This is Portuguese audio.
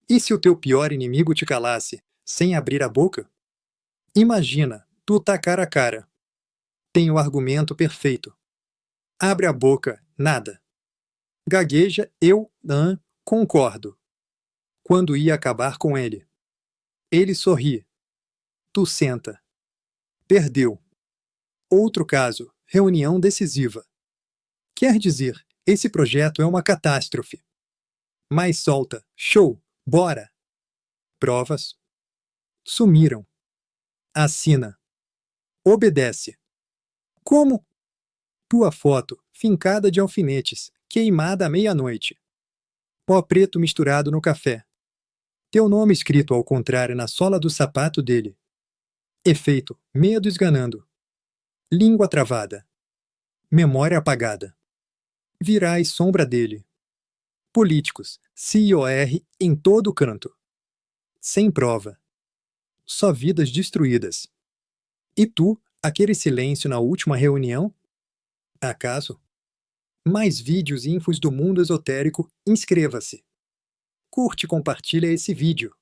E se o teu pior inimigo te calasse, sem abrir a boca? Imagina, tu tá cara a cara. Tem o argumento perfeito. Abre a boca, nada. Gagueja, concordo. Quando ia acabar com ele. Ele sorri. Tu senta. Perdeu. Outro caso, reunião decisiva. Quer dizer, esse projeto é uma catástrofe. Mas solta. Show. Bora. Provas. Sumiram. Assina. Obedece. Como? Tua foto, fincada de alfinetes, queimada à meia-noite. Pó preto misturado no café. Teu nome escrito ao contrário na sola do sapato dele. Efeito, medo esganando. Língua travada. Memória apagada. Virais sombra dele. Políticos, CIOR em todo canto. Sem prova. Só vidas destruídas. E tu, aquele silêncio na última reunião? Acaso? Mais vídeos e infos do mundo esotérico, inscreva-se. Curte e compartilha esse vídeo.